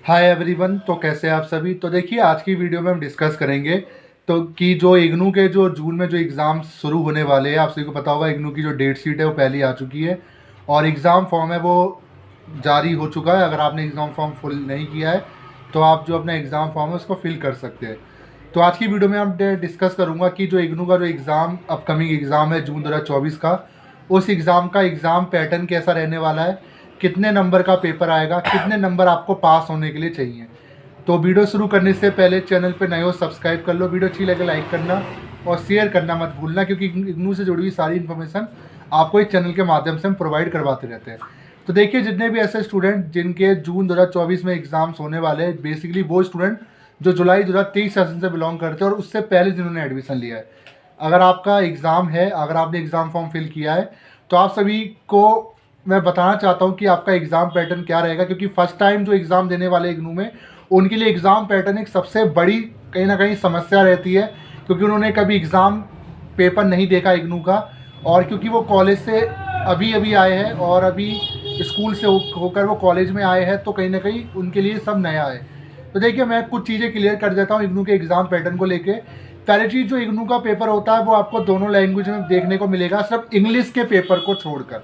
Hi everyone. तो कैसे हैं आप सभी। तो देखिए, आज की वीडियो में हम डिस्कस करेंगे तो कि जो इग्नू के जो जून में जो एग्ज़ाम शुरू होने वाले हैं, आप सभी को पता होगा इग्नू की जो डेट शीट है वो पहले ही आ चुकी है और एग्ज़ाम फॉर्म है वो जारी हो चुका है। अगर आपने एग्ज़ाम फॉर्म फिल नहीं किया है तो आप जो अपना एग्ज़ाम फॉर्म है उसको फिल कर सकते हैं। तो आज की वीडियो में हम डिस्कस करूँगा कि जो इग्नू का जो एग्ज़ाम अपकमिंग एग्ज़ाम है जून 2024 का, उस एग्ज़ाम का एग्ज़ाम पैटर्न कैसा रहने वाला है, कितने नंबर का पेपर आएगा, कितने नंबर आपको पास होने के लिए चाहिए। तो वीडियो शुरू करने से पहले चैनल पे नए हो सब्सक्राइब कर लो, वीडियो अच्छी लगे लाइक करना और शेयर करना मत भूलना, क्योंकि इग्नू से जुड़ी हुई सारी इन्फॉर्मेशन आपको इस चैनल के माध्यम से हम प्रोवाइड करवाते रहते हैं। तो देखिए, जितने भी ऐसे स्टूडेंट जिनके जून 2024 में एग्ज़ाम्स होने वाले हैं, बेसिकली वो स्टूडेंट जो जुलाई 2023 सेशन से बिलोंग करते हैं और उससे पहले जिन्होंने एडमिशन लिया है, अगर आपका एग्ज़ाम है, अगर आपने एग्ज़ाम फॉर्म फिल किया है, तो आप सभी को मैं बताना चाहता हूँ कि आपका एग्ज़ाम पैटर्न क्या रहेगा। क्योंकि फर्स्ट टाइम जो एग्ज़ाम देने वाले इग्नू में, उनके लिए एग्ज़ाम पैटर्न एक सबसे बड़ी कहीं ना कहीं समस्या रहती है, क्योंकि उन्होंने कभी एग्ज़ाम पेपर नहीं देखा इग्नू का, और क्योंकि वो कॉलेज से अभी अभी आए हैं और अभी स्कूल से होकर वो कॉलेज में आए हैं, तो कहीं ना कहीं उनके लिए सब नया है। तो देखिए, मैं कुछ चीज़ें क्लियर कर देता हूँ इग्नू के एग्ज़ाम पैटर्न को लेके। पहली चीज़, जो इग्नू का पेपर होता है वो आपको दोनों लैंग्वेज में देखने को मिलेगा, सिर्फ इंग्लिश के पेपर को छोड़कर।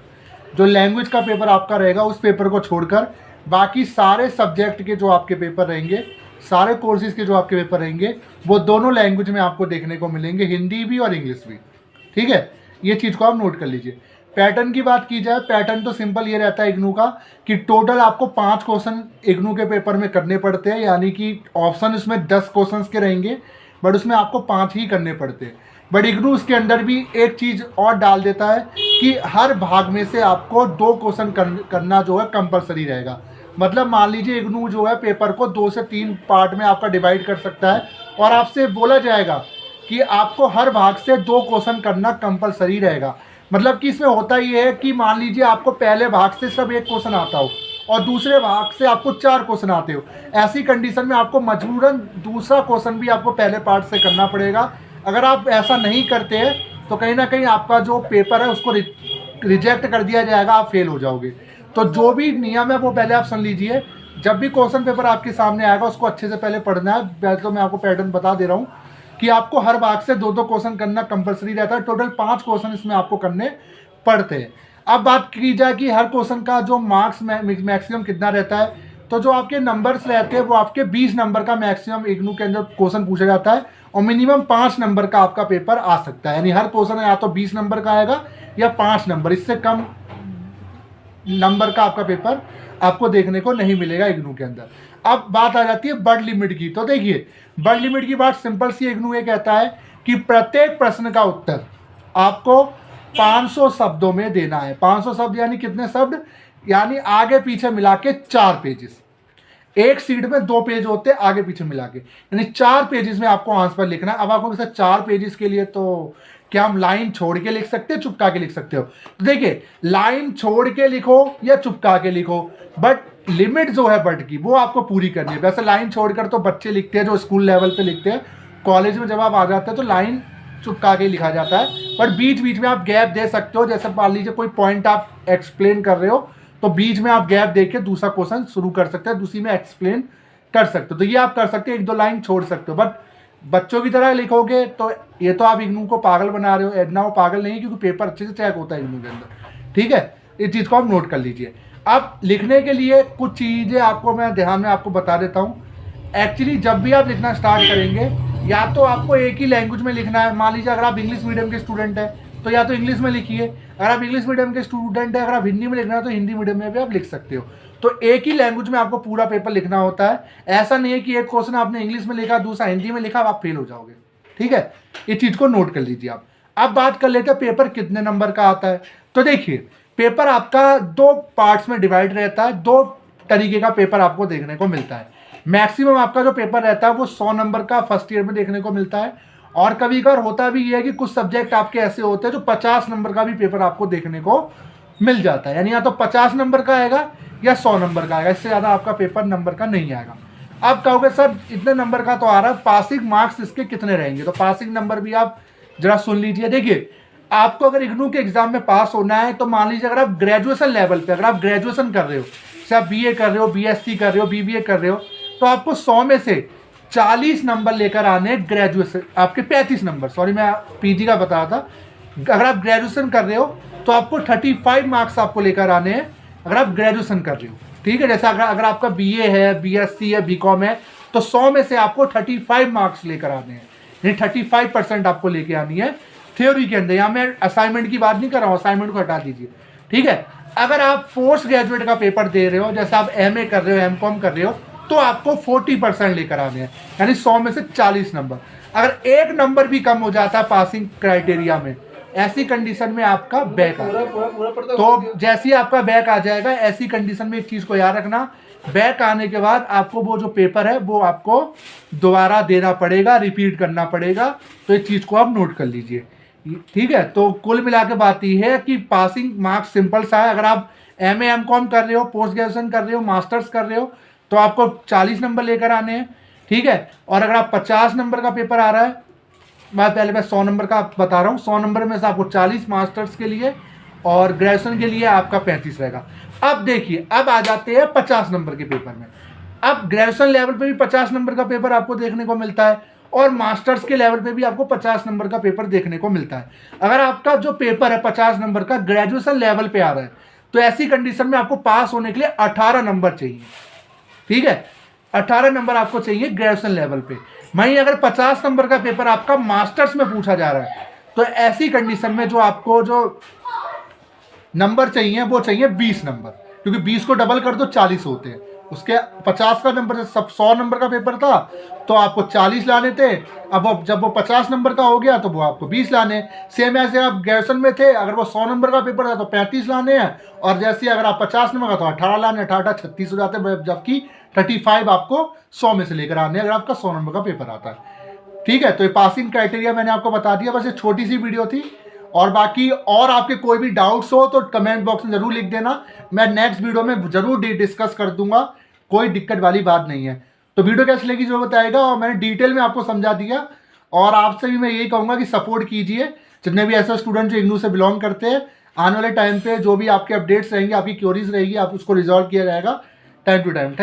जो लैंग्वेज का पेपर आपका रहेगा उस पेपर को छोड़कर बाकी सारे सब्जेक्ट के जो आपके पेपर रहेंगे, सारे कोर्सेज के जो आपके पेपर रहेंगे, वो दोनों लैंग्वेज में आपको देखने को मिलेंगे, हिंदी भी और इंग्लिश भी। ठीक है, ये चीज़ को आप नोट कर लीजिए। पैटर्न की बात की जाए, पैटर्न तो सिंपल ये रहता है इग्नू का कि टोटल आपको 5 क्वेश्चन इग्नू के पेपर में करने पड़ते हैं, यानी कि ऑप्शन इसमें 10 क्वेश्चन के रहेंगे, बट उसमें आपको 5 ही करने पड़ते हैं। बट इग्नू उसके अंदर भी एक चीज़ और डाल देता है कि हर भाग में से आपको 2 क्वेश्चन करना जो है कंपलसरी रहेगा। मतलब मान लीजिए इग्नू जो है पेपर को 2 से 3 पार्ट में आपका डिवाइड कर सकता है और आपसे बोला जाएगा कि आपको हर भाग से 2 क्वेश्चन करना कंपलसरी रहेगा। मतलब कि इसमें होता ये है कि मान लीजिए आपको पहले भाग से सिर्फ 1 क्वेश्चन आता हो और दूसरे भाग से आपको 4 क्वेश्चन आते हो, ऐसी कंडीशन में आपको मजबूरन दूसरा क्वेश्चन भी आपको पहले पार्ट से करना पड़ेगा। अगर आप ऐसा नहीं करते हैं तो कहीं ना कहीं आपका जो पेपर है उसको रिजेक्ट कर दिया जाएगा, आप फेल हो जाओगे। तो जो भी नियम है वो पहले आप सुन लीजिए। जब भी क्वेश्चन पेपर आपके सामने आएगा उसको अच्छे से पहले पढ़ना है। पहले तो मैं आपको पैटर्न बता दे रहा हूँ कि आपको हर भाग से 2-2 क्वेश्चन करना कंपलसरी रहता है। टोटल 5 क्वेश्चन इसमें आपको करने पड़ते हैं। अब बात की जाए कि हर क्वेश्चन का जो मार्क्स मैक्सिमम कितना रहता है, तो जो आपके नंबर्स रहते हैं वो आपके 20 नंबर का मैक्सिमम इग्नू के अंदर क्वेश्चन पूछा जाता है और मिनिमम 5 नंबर का आपका पेपर आ सकता है। यानी हर क्वेश्चन या तो 20 नंबर का आएगा या 5 नंबर, इससे कम नंबर का आपका पेपर आपको देखने को नहीं मिलेगा इग्नू के अंदर। अब बात आ जाती है वर्ड लिमिट की। तो देखिए, वर्ड लिमिट की बात सिंपल सी, इग्नू ये कहता है कि प्रत्येक प्रश्न का उत्तर आपको 500 शब्दों में देना है। 500 शब्द यानी कितने शब्द, यानी आगे पीछे मिला के 4 पेजेस। एक सीट में 2 पेज होते हैं आगे पीछे मिला के, यानी 4 पेजेस में आपको आंसर लिखना है। अब आपको 4 पेजेस के लिए तो क्या हम लाइन छोड़ के लिख सकते हैं, चुपका के लिख सकते हो? तो देखिए, लाइन छोड़ के लिखो या चुपका के लिखो, बट लिमिट जो है वर्ड की वो आपको पूरी करनी है। वैसे लाइन छोड़कर तो बच्चे लिखते हैं जो स्कूल लेवल पे लिखते हैं, कॉलेज में जब आप आ जाते हैं तो लाइन चुपका के लिखा जाता है, पर बीच बीच में आप गैप दे सकते हो। जैसे मान लीजिए कोई पॉइंट आप एक्सप्लेन कर रहे हो तो बीच में आप गैप देके दूसरा क्वेश्चन शुरू कर सकते हैं, दूसरी में एक्सप्लेन कर सकते हो। तो ये आप कर सकते हैं, 1-2 लाइन छोड़ सकते हो। बट बच्चों की तरह लिखोगे तो ये तो आप इग्नू को पागल बना रहे हो। एडना वो पागल नहीं है, क्योंकि पेपर अच्छे से चेक होता है इग्नू के अंदर। ठीक है, इस चीज़ को आप नोट कर लीजिए। अब लिखने के लिए कुछ चीज़ें आपको मैं ध्यान में आपको बता देता हूँ। एक्चुअली जब भी आप लिखना स्टार्ट करेंगे, या तो आपको एक ही लैंग्वेज में लिखना है। मान लीजिए अगर आप इंग्लिश मीडियम के स्टूडेंट हैं तो या तो इंग्लिश में लिखिए, अगर आप इंग्लिश मीडियम के स्टूडेंट हैं, अगर आप हिंदी में लिखना है तो हिंदी मीडियम में भी आप लिख सकते हो। तो एक ही लैंग्वेज में आपको पूरा पेपर लिखना होता है। ऐसा नहीं है कि एक क्वेश्चन आपने इंग्लिश में लिखा, दूसरा हिंदी में लिखा, आप फेल हो जाओगे। ठीक है, इस चीज़ को नोट कर लीजिए आप। अब बात कर लेते हैं पेपर कितने नंबर का आता है। तो देखिए, पेपर आपका 2 पार्ट्स में डिवाइड रहता है। 2 तरीके का पेपर आपको देखने को मिलता है। मैक्सिमम आपका जो पेपर रहता है वो 100 नंबर का फर्स्ट ईयर में देखने को मिलता है, और कभी कभार होता भी ये है कि कुछ सब्जेक्ट आपके ऐसे होते हैं जो 50 नंबर का भी पेपर आपको देखने को मिल जाता है। यानी या तो 50 नंबर का आएगा या 100 नंबर का आएगा, इससे ज़्यादा आपका पेपर नंबर का नहीं आएगा। अब कहोगे सर इतने नंबर का तो आ रहा है, पासिंग मार्क्स इसके कितने रहेंगे? तो पासिंग नंबर भी आप जरा सुन लीजिए। देखिए, आपको अगर इग्नू के एग्जाम में पास होना है तो मान लीजिए अगर आप ग्रेजुएशन लेवल पे, अगर आप ग्रेजुएशन कर रहे हो, जैसे आप BA कर रहे हो, BSc कर रहे हो, BBA कर रहे हो, तो आपको 100 में से 40 नंबर लेकर आने हैं ग्रेजुएशन, आपके 35 नंबर, सॉरी मैं PG का बता रहा था। अगर आप ग्रेजुएशन कर रहे हो तो आपको 35 मार्क्स आपको लेकर आने हैं अगर आप ग्रेजुएशन कर रहे हो, ठीक है। जैसे अगर आपका BA है, BSc है, BCom है, तो 100 में से आपको 35 मार्क्स लेकर आने हैं, यानी 35% आपको लेके आनी है थ्योरी के अंदर। यहाँ मैं असाइनमेंट की बात नहीं कर रहा हूँ, असाइनमेंट को हटा दीजिए, ठीक है। अगर आप पोस्ट ग्रेजुएट का पेपर दे रहे हो, जैसे आप MA कर रहे हो, MCom कर रहे हो, तो आपको 40% लेकर आने हैं, यानी 100 में से 40 नंबर। अगर एक नंबर भी कम हो जाता है पासिंग क्राइटेरिया में, ऐसी कंडीशन में आपका बैक आ जाएगा। तो जैसे ही आपका बैक आ जाएगा, ऐसी कंडीशन में एक चीज़ को याद रखना, बैक आने के बाद आपको वो जो पेपर है वो आपको दोबारा देना पड़ेगा, रिपीट करना पड़ेगा। तो इस चीज़ को आप नोट कर लीजिए, ठीक है। तो कुल मिला के बात यह है कि पासिंग मार्क्स सिंपल सा है। अगर आप MA MCom कर रहे हो, पोस्ट ग्रेजुएशन कर रहे हो, मास्टर्स कर रहे हो, तो आपको 40 नंबर लेकर आने हैं, ठीक है। और अगर आप 50 नंबर का पेपर आ रहा है, मैं 100 नंबर का बता रहा हूँ, 100 नंबर में से आपको 40 मास्टर्स के लिए और ग्रेजुएशन के लिए आपका 35 रहेगा। अब देखिए, अब आ जाते हैं 50 नंबर के पेपर में। अब ग्रेजुएशन लेवल पे भी 50 नंबर का पेपर आपको देखने को मिलता है और मास्टर्स के लेवल पे भी आपको 50 नंबर का पेपर देखने को मिलता है। अगर आपका जो पेपर है 50 नंबर का ग्रेजुएशन लेवल पे आ रहा है, तो ऐसी कंडीशन में आपको पास होने के लिए 18 नंबर चाहिए, ठीक है। 18 नंबर आपको चाहिए ग्रेजुएशन लेवल पे। वहीं अगर 50 नंबर का पेपर आपका मास्टर्स में पूछा जा रहा है, तो ऐसी कंडीशन में जो आपको जो नंबर चाहिए वो चाहिए 20 नंबर, क्योंकि 20 को डबल कर दो 40 होते हैं। उसके 50 का नंबर, सब 100 नंबर का पेपर था तो आपको 40 लाने थे, अब जब वो 50 नंबर का हो गया तो वो आपको 20 लाने। सेम ऐसे आप ग्रेजुएशन में थे, अगर वो 100 नंबर का पेपर था तो 35 लाने हैं, और जैसे अगर आप 50 नंबर का तो 18 लाने, 18 36 हो जाते हैं, जबकि 35 आपको 100 में से लेकर आने अगर आपका 100 नंबर का पेपर आता है, ठीक है। तो ये पासिंग क्राइटेरिया मैंने आपको बता दिया, बस ये छोटी सी वीडियो थी। और बाकी और आपके कोई भी डाउट्स हो तो कमेंट बॉक्स में ज़रूर लिख देना, मैं नेक्स्ट वीडियो में ज़रूर डिस्कस कर दूंगा, कोई दिक्कत वाली बात नहीं है। तो वीडियो कैसी लगी जो बताएगा, और मैंने डिटेल में आपको समझा दिया। और आपसे भी मैं यही कहूँगा कि सपोर्ट कीजिए जितने भी ऐसे स्टूडेंट जो इग्नू से बिलोंग करते हैं। आने वाले टाइम पे जो भी आपके अपडेट्स रहेंगे, आपकी क्वेरीज रहेगी, आप उसको रिजॉल्व किया जाएगा टाइम टू टाइम।